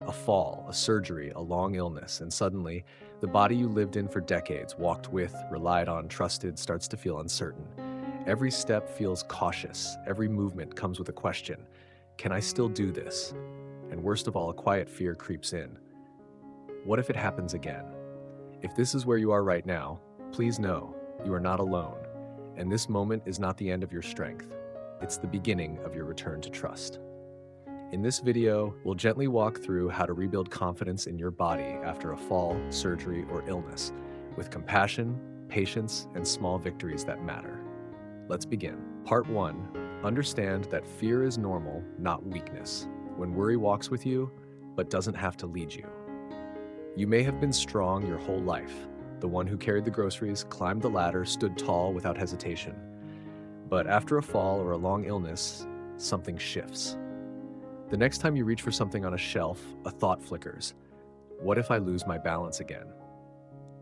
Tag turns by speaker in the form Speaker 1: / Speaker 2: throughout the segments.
Speaker 1: A fall, a surgery, a long illness, and suddenly, the body you lived in for decades, walked with, relied on, trusted, starts to feel uncertain. Every step feels cautious. Every movement comes with a question. Can I still do this? And worst of all, a quiet fear creeps in. What if it happens again? If this is where you are right now, please know you are not alone, and this moment is not the end of your strength. It's the beginning of your return to trust. In this video, we'll gently walk through how to rebuild confidence in your body after a fall, surgery, or illness, with compassion, patience, and small victories that matter. Let's begin. Part 1. Understand that fear is normal, not weakness. When worry walks with you, but doesn't have to lead you. You may have been strong your whole life, the one who carried the groceries, climbed the ladder, stood tall without hesitation. But after a fall or a long illness, something shifts. The next time you reach for something on a shelf, a thought flickers. What if I lose my balance again?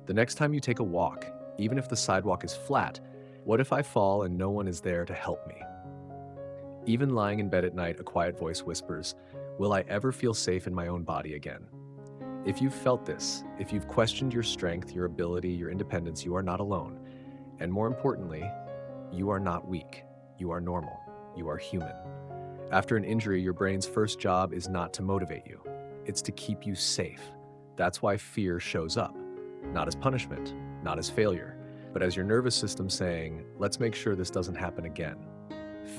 Speaker 1: The next time you take a walk, even if the sidewalk is flat, what if I fall and no one is there to help me? Even lying in bed at night, a quiet voice whispers, will I ever feel safe in my own body again? If you've felt this, if you've questioned your strength, your ability, your independence, you are not alone. And more importantly, you are not weak. You are normal. You are human. After an injury, your brain's first job is not to motivate you. It's to keep you safe. That's why fear shows up. Not as punishment, not as failure, but as your nervous system saying, let's make sure this doesn't happen again.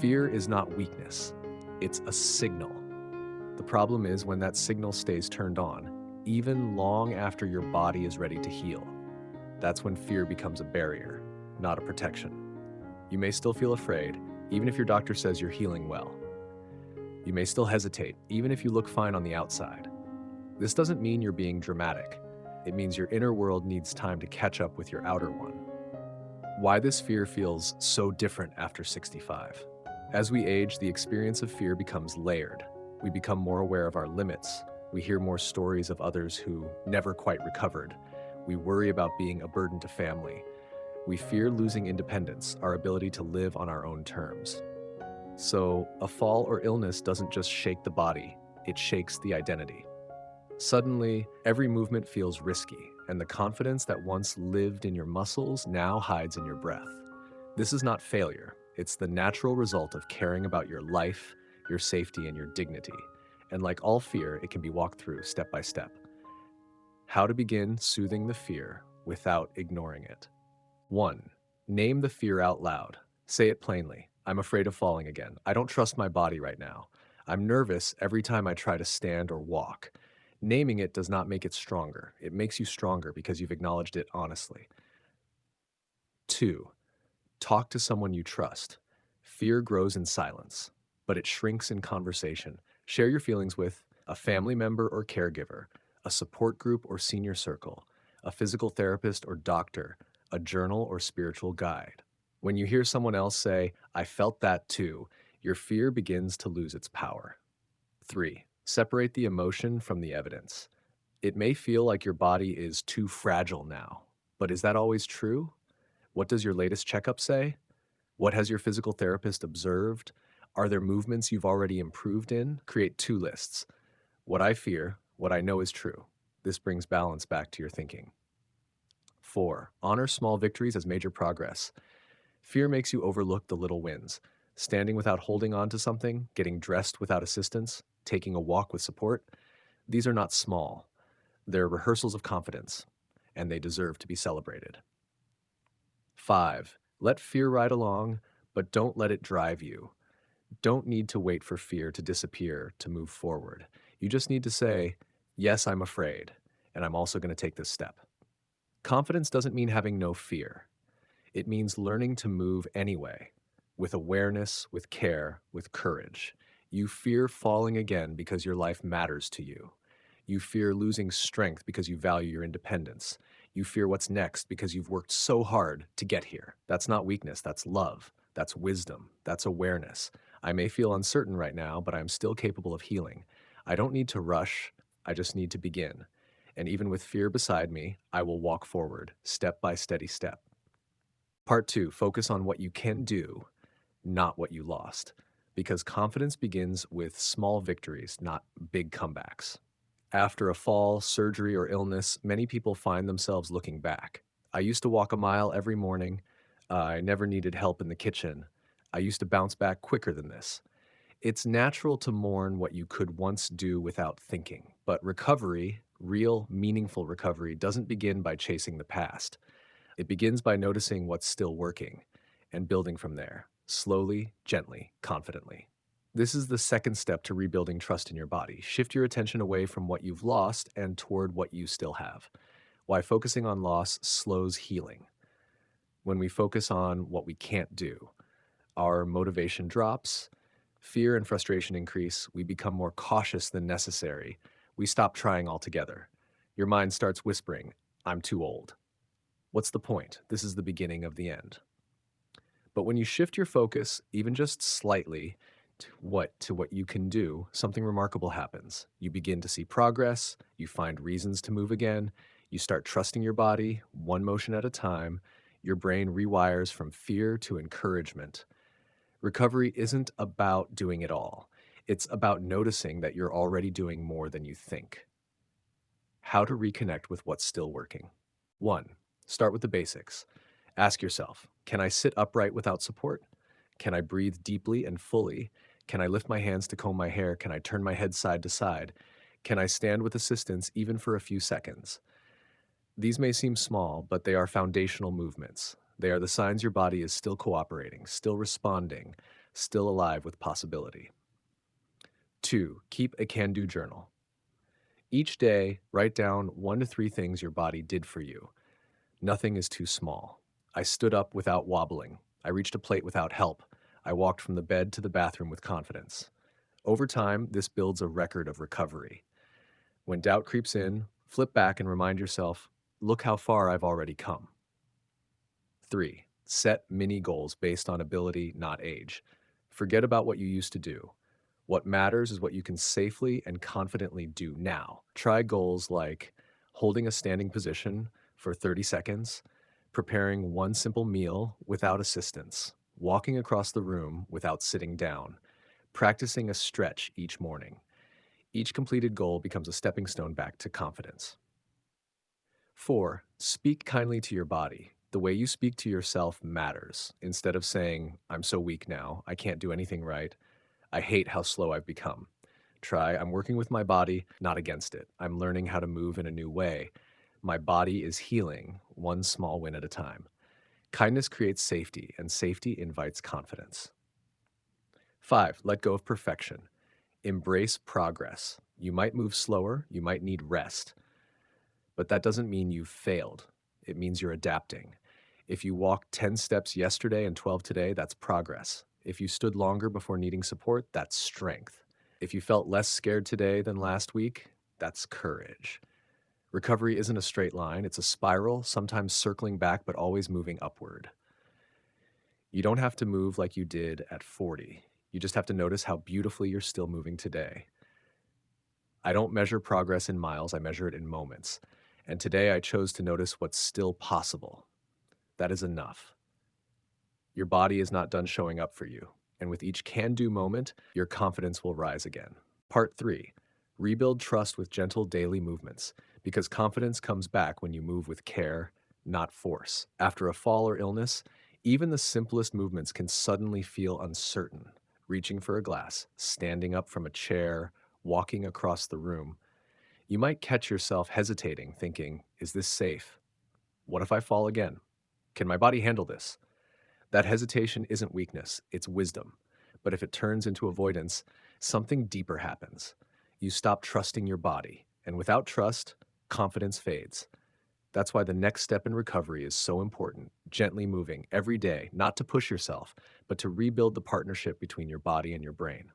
Speaker 1: Fear is not weakness. It's a signal. The problem is when that signal stays turned on, even long after your body is ready to heal. That's when fear becomes a barrier, not a protection. You may still feel afraid, even if your doctor says you're healing well. You may still hesitate, even if you look fine on the outside. This doesn't mean you're being dramatic. It means your inner world needs time to catch up with your outer one. Why this fear feels so different after 65. As we age, the experience of fear becomes layered. We become more aware of our limits. We hear more stories of others who never quite recovered. We worry about being a burden to family. We fear losing independence, our ability to live on our own terms. So, a fall or illness doesn't just shake the body, it shakes the identity. Suddenly, every movement feels risky, and the confidence that once lived in your muscles now hides in your breath. This is not failure, it's the natural result of caring about your life, your safety, and your dignity. And like all fear, it can be walked through step by step. How to begin soothing the fear without ignoring it. 1. Name the fear out loud. Say it plainly. I'm afraid of falling again. I don't trust my body right now. I'm nervous every time I try to stand or walk. Naming it does not make it stronger. It makes you stronger because you've acknowledged it honestly. 2. Talk to someone you trust. Fear grows in silence, but it shrinks in conversation. Share your feelings with a family member or caregiver, a support group or senior circle, a physical therapist or doctor, a journal or spiritual guide. When you hear someone else say, I felt that too, your fear begins to lose its power. 3. Separate the emotion from the evidence. It may feel like your body is too fragile now, but is that always true? What does your latest checkup say? What has your physical therapist observed? Are there movements you've already improved in? Create 2 lists. What I fear, what I know is true. This brings balance back to your thinking. 4. Honor small victories as major progress. Fear makes you overlook the little wins. Standing without holding on to something, getting dressed without assistance, taking a walk with support. These are not small. They're rehearsals of confidence, and they deserve to be celebrated. 5. Let fear ride along, but don't let it drive you. Don't need to wait for fear to disappear to move forward. You just need to say, yes, I'm afraid, and I'm also going to take this step. Confidence doesn't mean having no fear. It means learning to move anyway, with awareness, with care, with courage. You fear falling again because your life matters to you. You fear losing strength because you value your independence. You fear what's next because you've worked so hard to get here. That's not weakness, that's love. That's wisdom. That's awareness. I may feel uncertain right now, but I'm still capable of healing. I don't need to rush, I just need to begin. And even with fear beside me, I will walk forward, step by steady step. Part 2, focus on what you can do, not what you lost. Because confidence begins with small victories, not big comebacks. After a fall, surgery, or illness, many people find themselves looking back. I used to walk a mile every morning. I never needed help in the kitchen. I used to bounce back quicker than this. It's natural to mourn what you could once do without thinking, but recovery, real, meaningful recovery, doesn't begin by chasing the past. It begins by noticing what's still working and building from there, slowly, gently, confidently. This is the second step to rebuilding trust in your body. Shift your attention away from what you've lost and toward what you still have. Why focusing on loss slows healing. When we focus on what we can't do, our motivation drops, fear and frustration increase, we become more cautious than necessary. We stop trying altogether. Your mind starts whispering, I'm too old. What's the point? This is the beginning of the end. But when you shift your focus, even just slightly, to what you can do, something remarkable happens. You begin to see progress, you find reasons to move again, you start trusting your body, one motion at a time. Your brain rewires from fear to encouragement. Recovery isn't about doing it all. It's about noticing that you're already doing more than you think. How to reconnect with what's still working. 1. Start with the basics. Ask yourself, can I sit upright without support? Can I breathe deeply and fully? Can I lift my hands to comb my hair? Can I turn my head side to side? Can I stand with assistance even for a few seconds? These may seem small, but they are foundational movements. They are the signs your body is still cooperating, still responding, still alive with possibility. 2. Keep a can do journal. Each day, write down 1 to 3 things your body did for you. Nothing is too small. I stood up without wobbling. I reached a plate without help. I walked from the bed to the bathroom with confidence. Over time, this builds a record of recovery. When doubt creeps in, flip back and remind yourself, look how far I've already come. 3. Set mini goals based on ability, not age. Forget about what you used to do. What matters is what you can safely and confidently do now. Try goals like holding a standing position for 30 seconds, preparing one simple meal without assistance, walking across the room without sitting down, practicing a stretch each morning. Each completed goal becomes a stepping stone back to confidence. 4. Speak kindly to your body. The way you speak to yourself matters. Instead of saying, I'm so weak now, I can't do anything right, I hate how slow I've become. Try, I'm working with my body, not against it. I'm learning how to move in a new way. My body is healing, one small win at a time. Kindness creates safety, and safety invites confidence. 5. Let go of perfection. Embrace progress. You might move slower, you might need rest, but that doesn't mean you've failed. It means you're adapting. If you walked 10 steps yesterday and 12 today, that's progress. If you stood longer before needing support, that's strength. If you felt less scared today than last week, that's courage. Recovery isn't a straight line, it's a spiral, sometimes circling back, but always moving upward. You don't have to move like you did at 40. You just have to notice how beautifully you're still moving today. I don't measure progress in miles, I measure it in moments. And today I chose to notice what's still possible. That is enough. Your body is not done showing up for you. And with each can do moment, your confidence will rise again. Part 3. Rebuild trust with gentle daily movements, because confidence comes back when you move with care, not force. After a fall or illness, even the simplest movements can suddenly feel uncertain. Reaching for a glass, standing up from a chair, walking across the room. You might catch yourself hesitating, thinking, is this safe? What if I fall again? Can my body handle this? That hesitation isn't weakness, it's wisdom. But if it turns into avoidance, something deeper happens. You stop trusting your body, and without trust, confidence fades. That's why the next step in recovery is so important, gently moving every day, not to push yourself, but to rebuild the partnership between your body and your brain.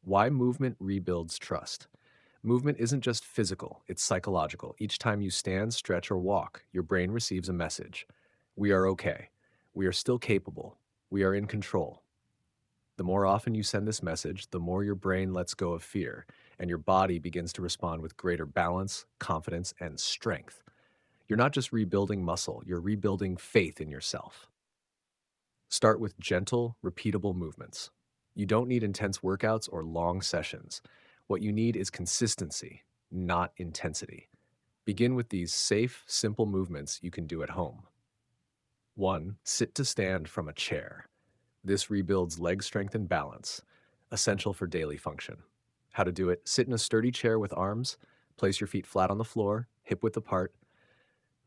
Speaker 1: Why movement rebuilds trust? Movement isn't just physical, it's psychological. Each time you stand, stretch, or walk, your brain receives a message. We are okay. We are still capable. We are in control. The more often you send this message, the more your brain lets go of fear, and your body begins to respond with greater balance, confidence, and strength. You're not just rebuilding muscle, you're rebuilding faith in yourself. Start with gentle, repeatable movements. You don't need intense workouts or long sessions. What you need is consistency, not intensity. Begin with these safe, simple movements you can do at home. 1. Sit to stand from a chair. This rebuilds leg strength and balance, essential for daily function. How to do it: sit in a sturdy chair with arms, place your feet flat on the floor, hip width apart,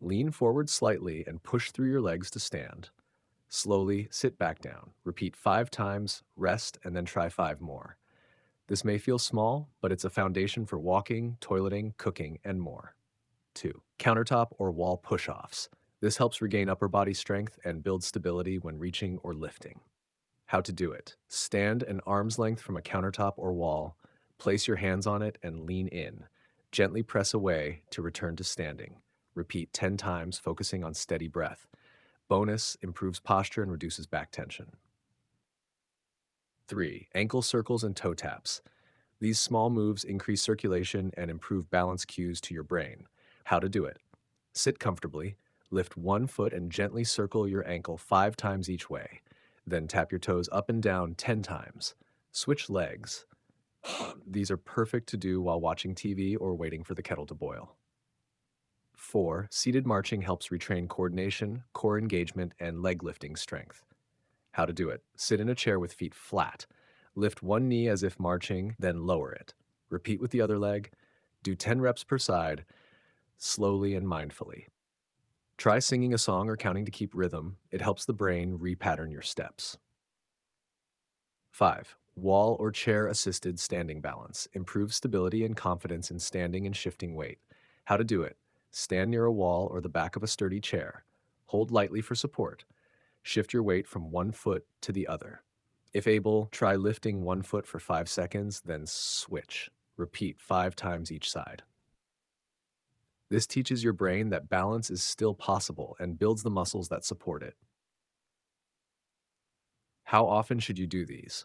Speaker 1: lean forward slightly and push through your legs to stand. Slowly sit back down. Repeat 5 times, rest, and then try 5 more. This may feel small, but it's a foundation for walking, toileting, cooking, and more. 2. Countertop or wall push-offs. This helps regain upper body strength and build stability when reaching or lifting. How to do it: stand an arm's length from a countertop or wall, place your hands on it and lean in. Gently press away to return to standing. Repeat 10 times, focusing on steady breath. Bonus: improves posture and reduces back tension. 3. Ankle circles and toe taps. These small moves increase circulation and improve balance cues to your brain. How to do it: sit comfortably, lift one foot and gently circle your ankle 5 times each way. Then tap your toes up and down 10 times. Switch legs. These are perfect to do while watching TV or waiting for the kettle to boil. 4. Seated marching helps retrain coordination, core engagement, and leg lifting strength. How to do it: sit in a chair with feet flat. Lift one knee as if marching, then lower it. Repeat with the other leg. Do 10 reps per side, slowly and mindfully. Try singing a song or counting to keep rhythm. It helps the brain repattern your steps. 5. Wall or chair assisted standing balance. Improves stability and confidence in standing and shifting weight. How to do it: stand near a wall or the back of a sturdy chair. Hold lightly for support. Shift your weight from one foot to the other. If able, try lifting one foot for 5 seconds, then switch. Repeat 5 times each side. This teaches your brain that balance is still possible and builds the muscles that support it. How often should you do these?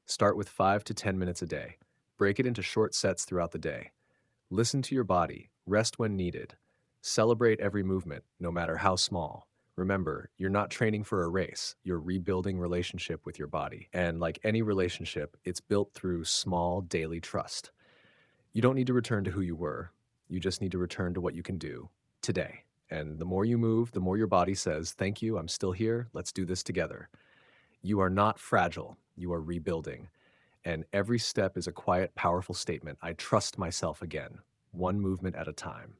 Speaker 1: Start with 5 to 10 minutes a day. Break it into short sets throughout the day. Listen to your body. Rest when needed. Celebrate every movement, no matter how small. Remember, you're not training for a race. You're rebuilding relationship with your body. And like any relationship, it's built through small daily trust. You don't need to return to who you were. You just need to return to what you can do today. And the more you move, the more your body says, "Thank you, I'm still here. Let's do this together." You are not fragile. You are rebuilding. And every step is a quiet, powerful statement: I trust myself again, one movement at a time.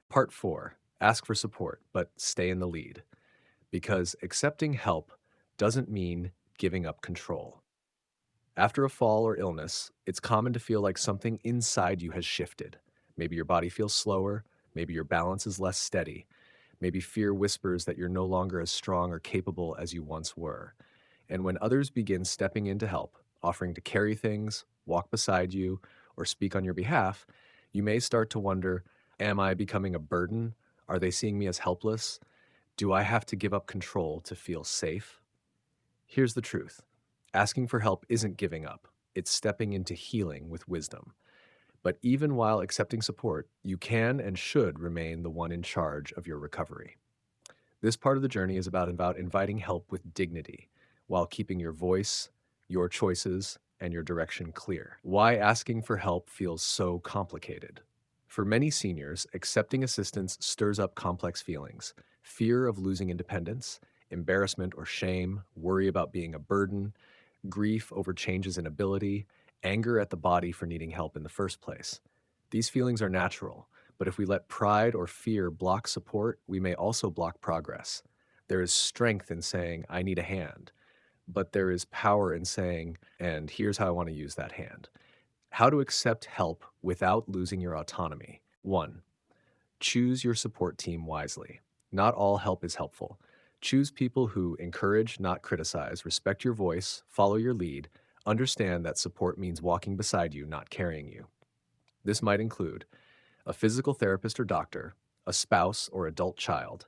Speaker 1: Part 4. Ask for support, but stay in the lead. Because accepting help doesn't mean giving up control. After a fall or illness, it's common to feel like something inside you has shifted. Maybe your body feels slower, maybe your balance is less steady, maybe fear whispers that you're no longer as strong or capable as you once were. And when others begin stepping in to help, offering to carry things, walk beside you, or speak on your behalf, you may start to wonder, am I becoming a burden? Are they seeing me as helpless? Do I have to give up control to feel safe? Here's the truth: asking for help isn't giving up, it's stepping into healing with wisdom. But even while accepting support, you can and should remain the one in charge of your recovery. This part of the journey is about inviting help with dignity, while keeping your voice, your choices, and your direction clear. Why asking for help feels so complicated? For many seniors, accepting assistance stirs up complex feelings: fear of losing independence, embarrassment or shame, worry about being a burden, grief over changes in ability, anger at the body for needing help in the first place. These feelings are natural, but if we let pride or fear block support, we may also block progress. There is strength in saying, "I need a hand," but there is power in saying, "and here's how I want to use that hand." How to accept help without losing your autonomy. 1. Choose your support team wisely. Not all help is helpful. Choose people who encourage, not criticize, respect your voice, follow your lead, understand that support means walking beside you, not carrying you. This might include a physical therapist or doctor, a spouse or adult child,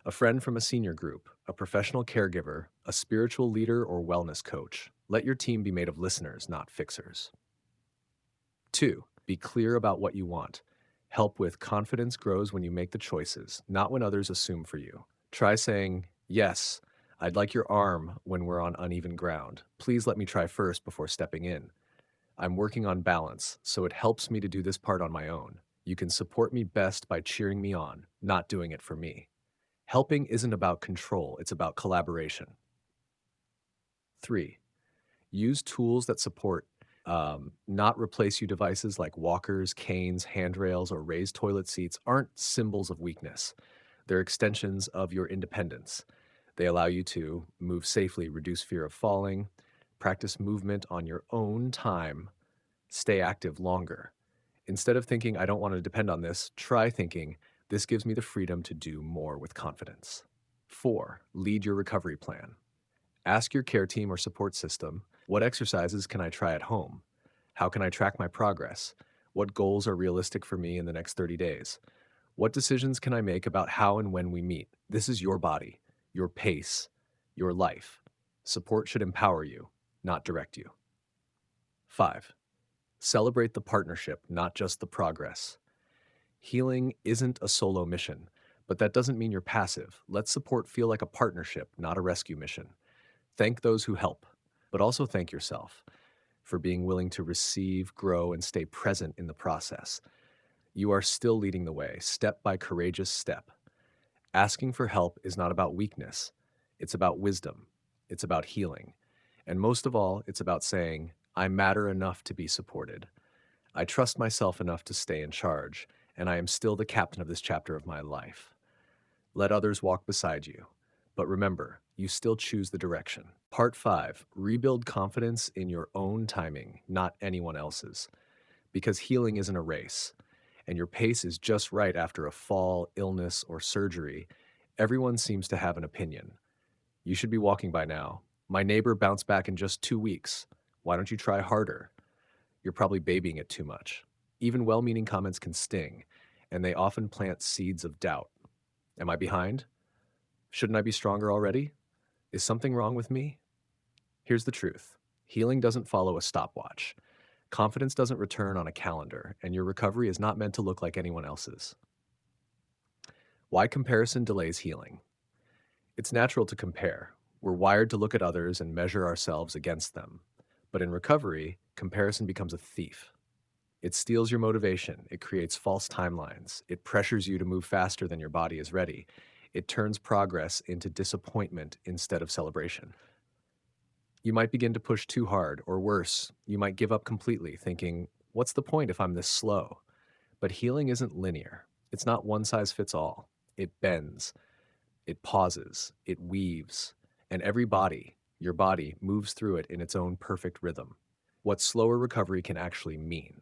Speaker 1: a friend from a senior group, a professional caregiver, a spiritual leader or wellness coach. Let your team be made of listeners, not fixers. 2. Be clear about what you want. Help with confidence grows when you make the choices, not when others assume for you. Try saying, "Yes, I'd like your arm," when we're on uneven ground. "Please let me try first before stepping in." I'm working on balance, so it helps me to do this part on my own. You can support me best by cheering me on, not doing it for me. Helping isn't about control, it's about collaboration. 3. Use tools that support, not replace you. Devices like walkers, canes, handrails, or raised toilet seats aren't symbols of weakness. They're extensions of your independence. They allow you to move safely, reduce fear of falling, practice movement on your own time, stay active longer. Instead of thinking, I don't want to depend on this, try thinking, this gives me the freedom to do more with confidence. 4. Lead your recovery plan. Ask your care team or support system, what exercises can I try at home? How can I track my progress? What goals are realistic for me in the next 30 days? What decisions can I make about how and when we meet? This is your body, your pace, your life. Support should empower you, not direct you. 5. Celebrate the partnership, not just the progress. Healing isn't a solo mission, but that doesn't mean you're passive. Let support feel like a partnership, not a rescue mission. Thank those who help, but also thank yourself for being willing to receive, grow, and stay present in the process. You are still leading the way, step by courageous step. Asking for help is not about weakness, it's about wisdom, it's about healing. And most of all, it's about saying, I matter enough to be supported. I trust myself enough to stay in charge, and I am still the captain of this chapter of my life. Let others walk beside you. But remember, you still choose the direction. Part 5. Rebuild confidence in your own timing, not anyone else's. Because healing isn't a race, and your pace is just right after a fall, illness, or surgery. Everyone seems to have an opinion. You should be walking by now. My neighbor bounced back in just 2 weeks. Why don't you try harder? You're probably babying it too much. Even well meaning comments can sting, and they often plant seeds of doubt. Am I behind? Shouldn't I be stronger already? Is something wrong with me? Here's the truth: healing doesn't follow a stopwatch. Confidence doesn't return on a calendar, and your recovery is not meant to look like anyone else's. Why comparison delays healing? It's natural to compare. We're wired to look at others and measure ourselves against them. But in recovery, comparison becomes a thief. It steals your motivation, it creates false timelines, it pressures you to move faster than your body is ready. It turns progress into disappointment instead of celebration. You might begin to push too hard, or worse, you might give up completely, thinking, what's the point if I'm this slow? But healing isn't linear. It's not one size fits all. It bends, it pauses, it weaves, and every body, your body, moves through it in its own perfect rhythm. What slower recovery can actually mean.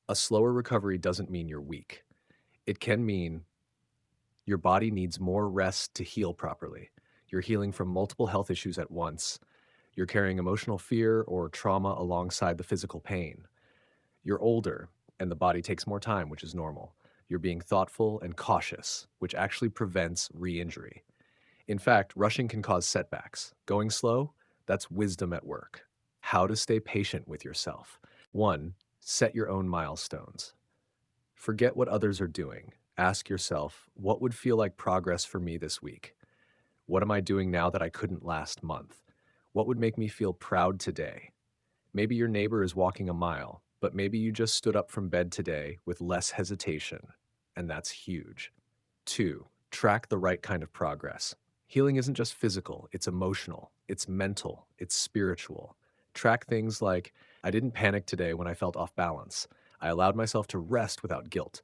Speaker 1: A slower recovery doesn't mean you're weak. It can mean your body needs more rest to heal properly. You're healing from multiple health issues at once. You're carrying emotional fear or trauma alongside the physical pain. You're older, and the body takes more time, which is normal. You're being thoughtful and cautious, which actually prevents re-injury. In fact, rushing can cause setbacks. Going slow, that's wisdom at work. How to stay patient with yourself. 1. Set your own milestones. Forget what others are doing. Ask yourself, what would feel like progress for me this week? What am I doing now that I couldn't last month? What would make me feel proud today? Maybe your neighbor is walking a mile, but maybe you just stood up from bed today with less hesitation, and that's huge. 2. Track the right kind of progress. Healing isn't just physical, it's emotional, it's mental, it's spiritual. Track things like, I didn't panic today when I felt off balance. I allowed myself to rest without guilt.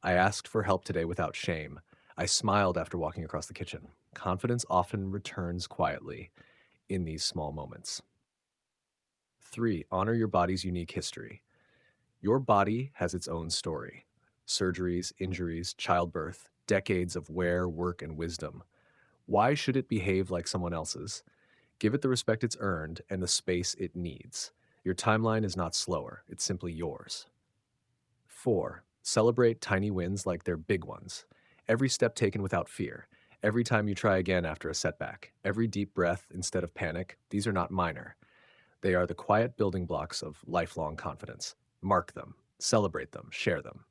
Speaker 1: I asked for help today without shame. I smiled after walking across the kitchen. Confidence often returns quietly in these small moments. 3. Honor your body's unique history. Your body has its own story: surgeries, injuries, childbirth, decades of wear, work, and wisdom. Why should it behave like someone else's? Give it the respect it's earned and the space it needs. Your timeline is not slower, it's simply yours. 4. Celebrate tiny wins like they're big ones. Every step taken without fear. Every time you try again after a setback. Every deep breath instead of panic. These are not minor. They are the quiet building blocks of lifelong confidence. Mark them, celebrate them, share them.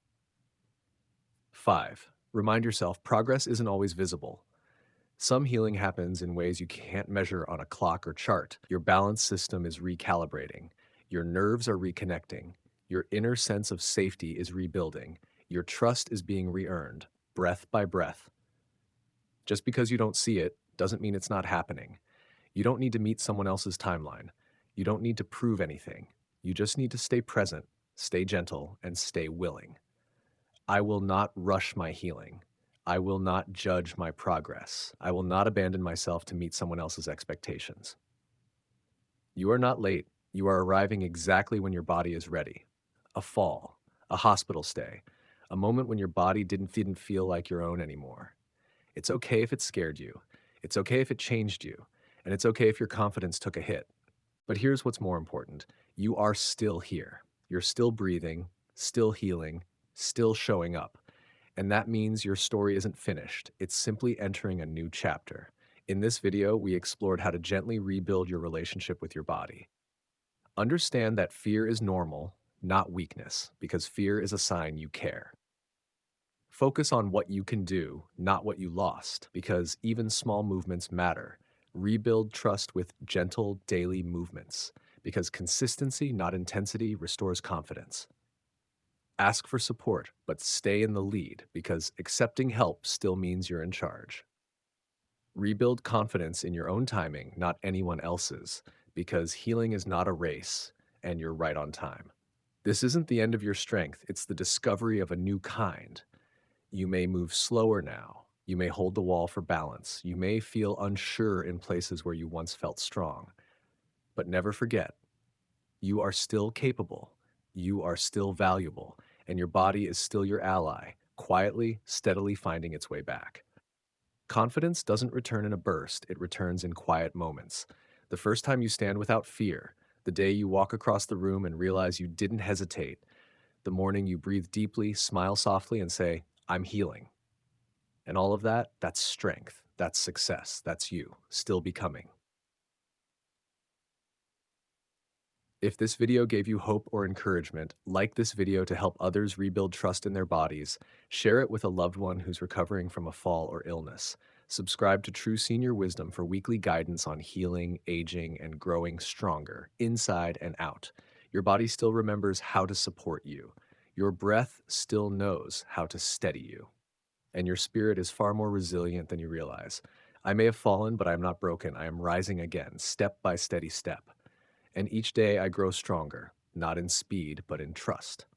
Speaker 1: 5. Remind yourself progress isn't always visible. Some healing happens in ways you can't measure on a clock or chart. Your balance system is recalibrating. Your nerves are reconnecting. Your inner sense of safety is rebuilding. Your trust is being re-earned, breath by breath. Just because you don't see it doesn't mean it's not happening. You don't need to meet someone else's timeline. You don't need to prove anything. You just need to stay present, stay gentle, and stay willing. I will not rush my healing. I will not judge my progress. I will not abandon myself to meet someone else's expectations. You are not late. You are arriving exactly when your body is ready. A fall, a hospital stay, a moment when your body didn't feel like your own anymore. It's okay if it scared you. It's okay if it changed you. And it's okay if your confidence took a hit. But here's what's more important. You are still here. You're still breathing, still healing, still showing up. And that means your story isn't finished. It's simply entering a new chapter. In this video, we explored how to gently rebuild your relationship with your body. Understand that fear is normal, not weakness, because fear is a sign you care. Focus on what you can do, not what you lost, because even small movements matter. Rebuild trust with gentle daily movements, because consistency, not intensity, restores confidence. Ask for support, but stay in the lead, because accepting help still means you're in charge. Rebuild confidence in your own timing, not anyone else's, because healing is not a race, and you're right on time. This isn't the end of your strength, it's the discovery of a new kind. You may move slower now. You may hold the wall for balance. You may feel unsure in places where you once felt strong. But never forget, you are still capable. You are still valuable. And your body is still your ally, quietly, steadily finding its way back. Confidence doesn't return in a burst, it returns in quiet moments. The first time you stand without fear, the day you walk across the room and realize you didn't hesitate, the morning you breathe deeply, smile softly, and say, I'm healing. And all of that, that's strength, that's success, that's you, still becoming. If this video gave you hope or encouragement, like this video to help others rebuild trust in their bodies, share it with a loved one who's recovering from a fall or illness. Subscribe to True Senior Wisdom for weekly guidance on healing, aging, and growing stronger, inside and out. Your body still remembers how to support you. Your breath still knows how to steady you. And your spirit is far more resilient than you realize. I may have fallen, but I am not broken. I am rising again, step by steady step. And each day I grow stronger, not in speed, but in trust.